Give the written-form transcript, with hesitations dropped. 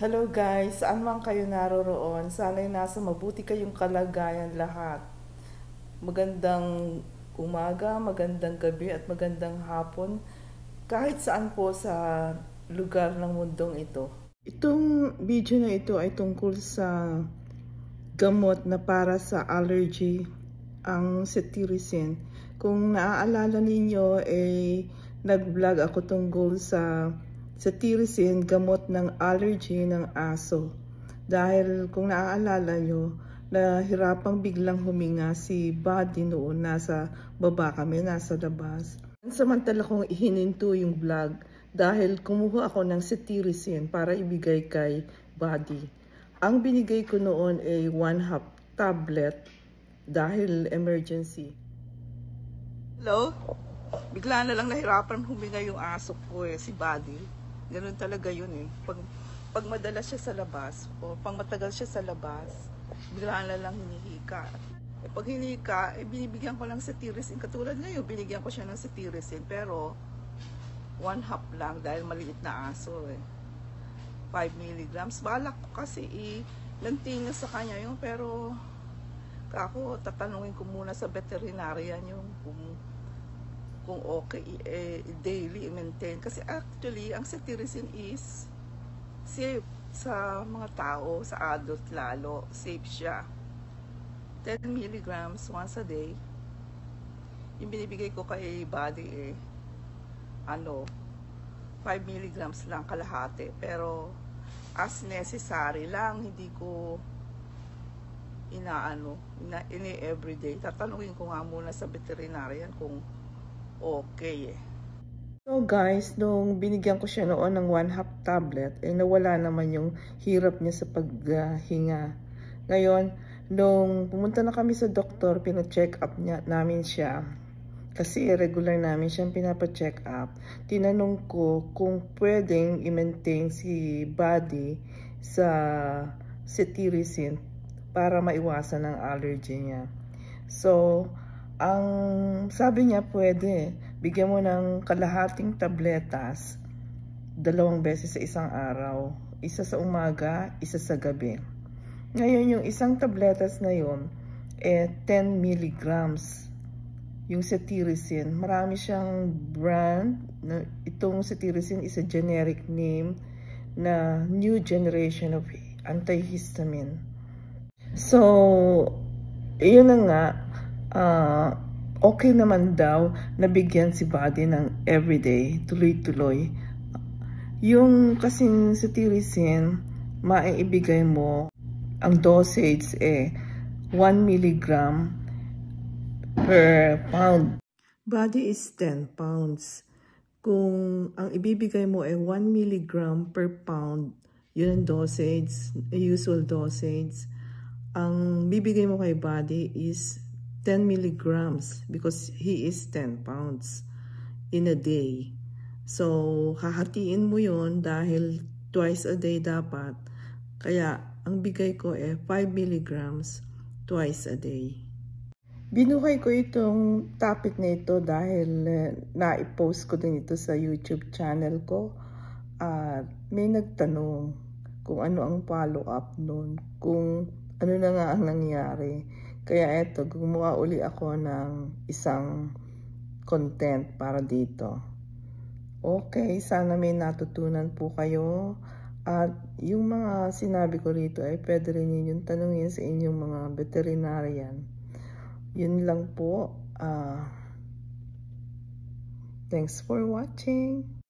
Hello guys, saan man kayo naroroon, sana'y nasa mabuti kayong kalagayan lahat. Magandang umaga, magandang gabi at magandang hapon kahit saan po sa lugar ng mundong ito. Itong video na ito ay tungkol sa gamot na para sa allergy, ang cetirizine. Kung naaalala ninyo, nag-vlog ako tungkol sa cetirizine, gamot ng allergy ng aso. Dahil kung naaalala nyo, nahirapang biglang huminga si Buddy noon nasa baba kami, nasa labas. Samantala kong ihininto yung vlog dahil kumuha ako ng cetirizine para ibigay kay Buddy. Ang binigay ko noon ay 1/2 tablet dahil emergency. Hello? Bigla na lang nahirapan huminga yung aso ko si Buddy. Ganun talaga yun Pag madalas siya sa labas o pag matagal siya sa labas, bigla na lang hinihika. Pag hinihika, binibigyan ko lang cetirizine. Katulad ngayon, binigyan ko siya ng cetirizine pero 1/2 lang dahil maliit na aso 5 milligrams. Balak ko kasi lantingin sa kanya yun pero ako tatanungin ko muna sa veterinarian yung kung okay daily i-maintain kasi actually ang cetirizine is safe sa mga tao, sa adult lalo, safe siya. 10 milligrams once a day. Yung binibigay ko kay Buddy 5 milligrams lang kalahati pero as necessary lang, hindi ko ini everyday. Tatanungin ko nga muna sa veterinarian kung okay So guys, nung binigyan ko siya noon ng 1/2 tablet, nawala naman yung hirap niya sa paghinga. Ngayon, nung pumunta na kami sa doktor, pina-check up namin siya. Kasi regular namin siyang pinapa-check up. Tinanong ko kung pwedeng i-maintain si Buddy sa cetirizine para maiwasan ang allergy niya. So, ang sabi niya pwede, bigyan mo ng kalahating tabletas 2 beses sa isang araw. Isa sa umaga, isa sa gabi. Ngayon, yung isang tabletas na yun, 10 milligrams. Yung cetirizine, marami siyang brand. Itong cetirizine is a generic name na new generation of antihistamine. So, yun na nga, okay naman daw nabigyan si Buddy ng everyday, tuloy-tuloy. Yung kasing cetirizine, maiibigay mo, ang dosage 1 milligram per pound. Buddy is 10 pounds. Kung ang ibibigay mo 1 milligram per pound, yun ang dosage, usual dosage. Ang bibigay mo kay Buddy is 10 milligrams because he is 10 pounds in a day. So, hahatiin mo yun dahil twice a day dapat. Kaya, ang bigay ko 5 milligrams twice a day. Binuhay ko itong topic na ito dahil na-post ko din ito sa YouTube channel ko. At may nagtanong kung ano ang follow-up nun, kung ano na nga ang nangyari. Kaya eto, gumawa uli ako ng isang content para dito. Okay, sana may natutunan po kayo. At yung mga sinabi ko rito ay pwede rin ninyong tanungin sa inyong mga veterinarian. Yun lang po. Thanks for watching.